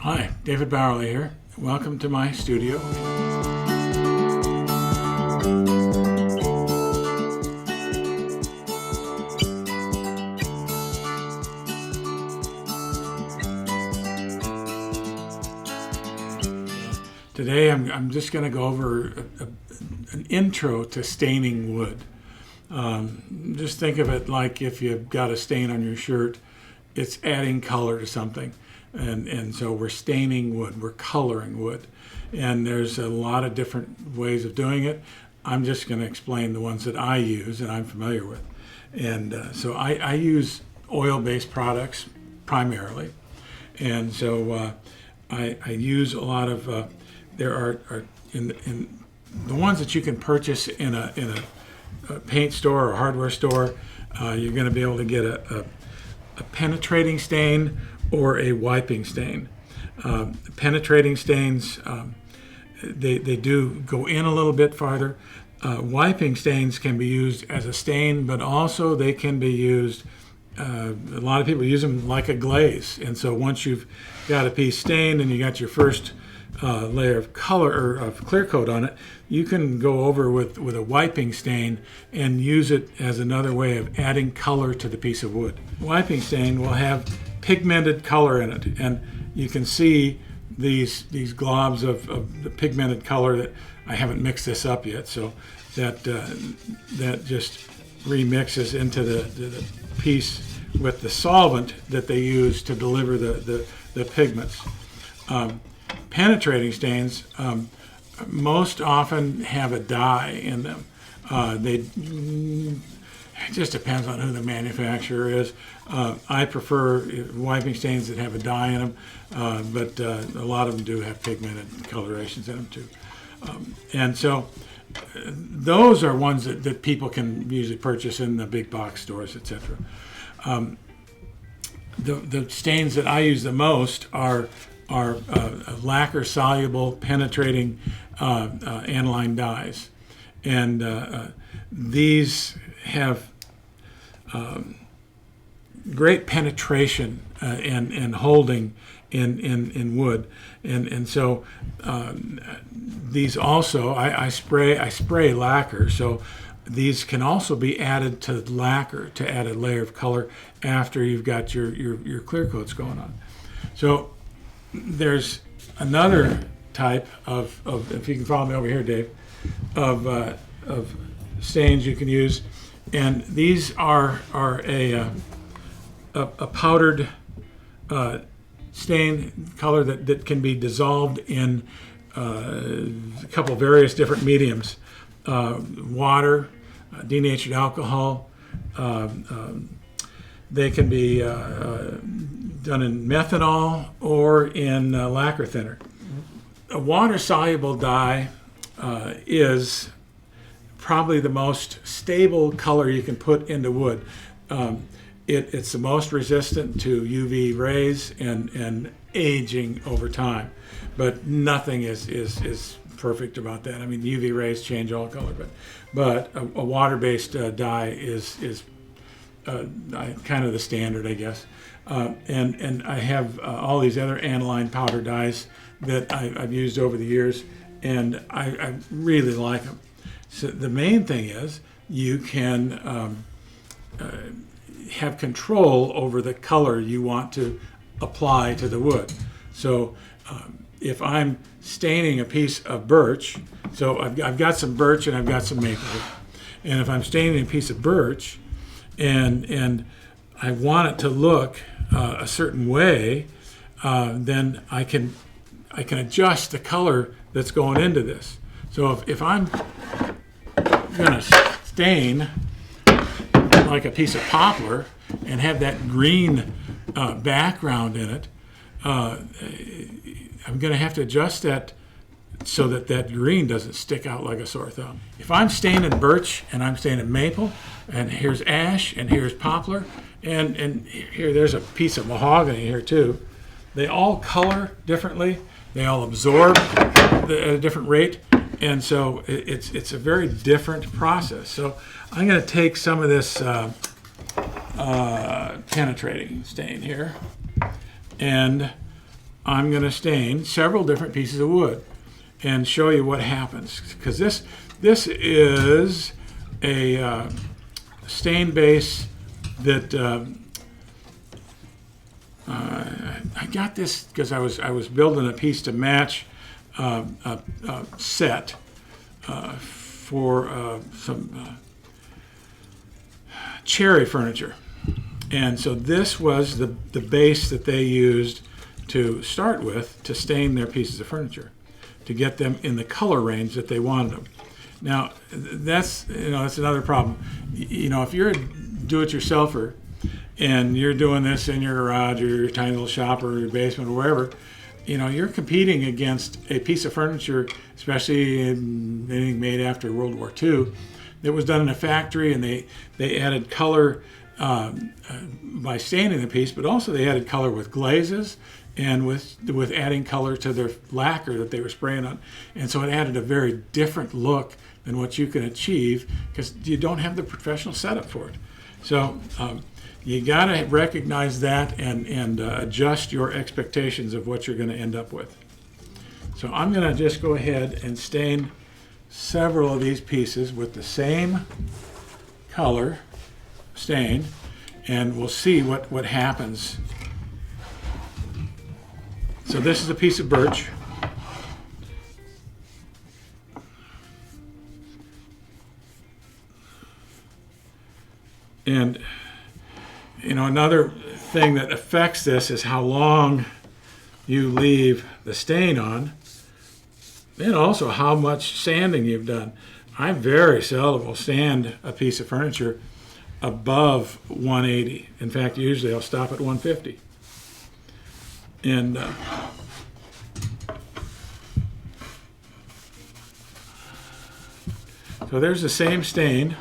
Hi, David Bowerly here. Welcome to my studio. Today I'm just going to go over an intro to staining wood. Just think of it like if you've got a stain on your shirt, it's adding color to something. And so we're staining wood, we're coloring wood. And there's a lot of different ways of doing it. I'm just going to explain the ones that I use and I'm familiar with. And so I use oil-based products primarily. And so I use a lot of, there are in the ones that you can purchase in a paint store or hardware store, you're going to be able to get a penetrating stain or a wiping stain. Penetrating stains, they do go in a little bit farther. Wiping stains can be used as a stain, but also they can be used, a lot of people use them like a glaze. And so once you've got a piece stained and you got your first layer of color or of clear coat on it, you can go over with a wiping stain and use it as another way of adding color to the piece of wood. Wiping stain will have pigmented color in it, and you can see these globs of the pigmented color that I haven't mixed this up yet, so that just remixes into the piece with the solvent that they use to deliver the pigments. Penetrating stains most often have a dye in them. It just depends on who the manufacturer is. I prefer wiping stains that have a dye in them, but a lot of them do have pigmented colorations in them too. And so those are ones that people can usually purchase in the big box stores, etc. The stains that I use the most are lacquer soluble penetrating aniline dyes, and these have great penetration and holding in wood, and so these also I spray lacquer, so these can also be added to lacquer to add a layer of color after you've got your clear coats going on. So there's another type of if you can follow me over here, Dave, of stains you can use, and these are a powdered stain color that can be dissolved in a couple of various different mediums, water, denatured alcohol. They can be done in methanol or in lacquer thinner. A water-soluble dye is probably the most stable color you can put into wood. It's the most resistant to UV rays and aging over time, but nothing is perfect about that. I mean, UV rays change all color, but a water-based dye is kind of the standard, I guess. And I have all these other aniline powder dyes that I've used over the years, and I really like them. So the main thing is you can have control over the color you want to apply to the wood. So if I'm staining a piece of birch, so I've got some birch and I've got some maple, and if I'm staining a piece of birch and I want it to look a certain way, then I can adjust the color that's going into this. So if I'm going to stain like a piece of poplar and have that green background in it, I'm going to have to adjust that so that green doesn't stick out like a sore thumb. If I'm staining birch and I'm staining maple, and here's ash and here's poplar, and here there's a piece of mahogany here too, they all color differently, they all absorb at a different rate, and so it's a very different process. So I'm going to take some of this penetrating stain here, and I'm going to stain several different pieces of wood and show you what happens, because this is a stain base that I got this because I was building a piece to match a set for some cherry furniture, and so this was the base that they used to start with to stain their pieces of furniture, to get them in the color range that they wanted them. Now, that's another problem. If you're a do-it-yourselfer and you're doing this in your garage or your tiny little shop or your basement or wherever, you're competing against a piece of furniture, especially anything made after World War II, that was done in a factory, and they added color by staining the piece, but also they added color with glazes and with adding color to their lacquer that they were spraying on. And so it added a very different look than what you can achieve because you don't have the professional setup for it. So you got to recognize that and adjust your expectations of what you're going to end up with. So I'm going to just go ahead and stain several of these pieces with the same color stain, and we'll see what happens. So this is a piece of birch. And another thing that affects this is how long you leave the stain on, and also how much sanding you've done. I very seldom will sand a piece of furniture above 180. In fact, usually I'll stop at 150. And so there's the same stain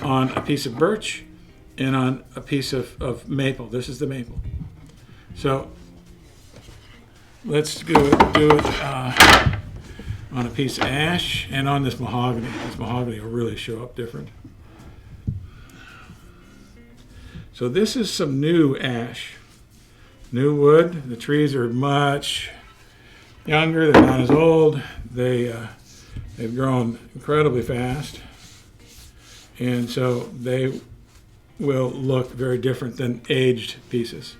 on a piece of birch and on a piece of maple. This is the maple. So let's do it on a piece of ash and on this mahogany. This mahogany will really show up different. So this is some new ash, new wood. The trees are much younger. They're not as old. They've grown incredibly fast, and so they will look very different than aged pieces.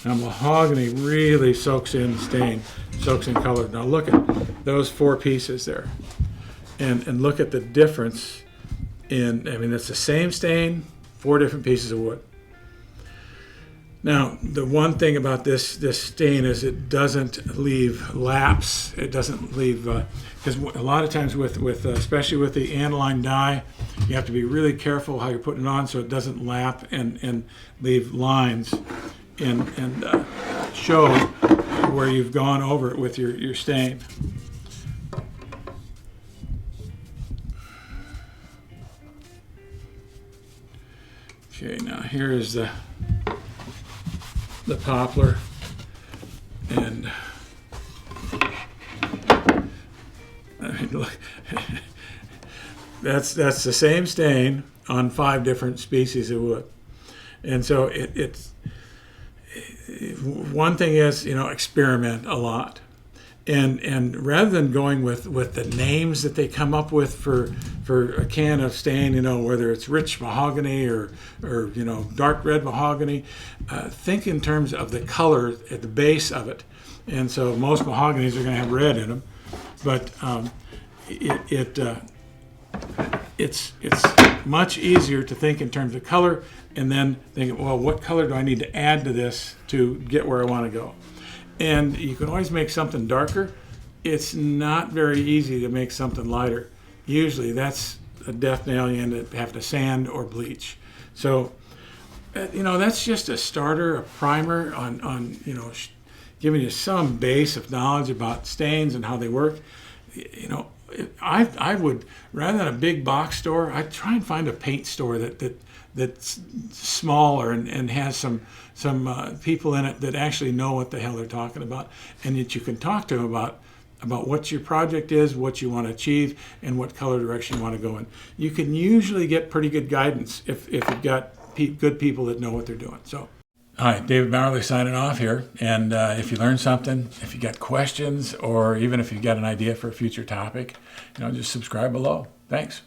Now mahogany really soaks in stain, soaks in color. Now look at those four pieces there, and look at the difference in, it's the same stain, four different pieces of wood. Now, the one thing about this stain is it doesn't leave laps. It doesn't leave, because a lot of times with especially with the aniline dye, you have to be really careful how you're putting it on so it doesn't lap and leave lines and show where you've gone over it with your stain. Okay, now here is the poplar, and look, that's the same stain on 5 different species of wood. And so it's one thing is, experiment a lot, and rather than going with the names that they come up with for a can of stain, whether it's rich mahogany or dark red mahogany, think in terms of the color at the base of it. And so most mahoganies are going to have red in them, but it's much easier to think in terms of color and then think, well, what color do I need to add to this to get where I want to go? And you can always make something darker. It's not very easy to make something lighter. Usually that's a death nail. You end up having to sand or bleach. So, that's just a starter, a primer on giving you some base of knowledge about stains and how they work. I would, rather than a big box store, I'd try and find a paint store that's smaller and has some people in it that actually know what the hell they're talking about, and that you can talk to them about about what your project is, what you want to achieve, and what color direction you want to go in. You can usually get pretty good guidance if you've got good people that know what they're doing. So, hi, David Bowerly signing off here. And if you learned something, if you got questions, or even if you've got an idea for a future topic, just subscribe below. Thanks.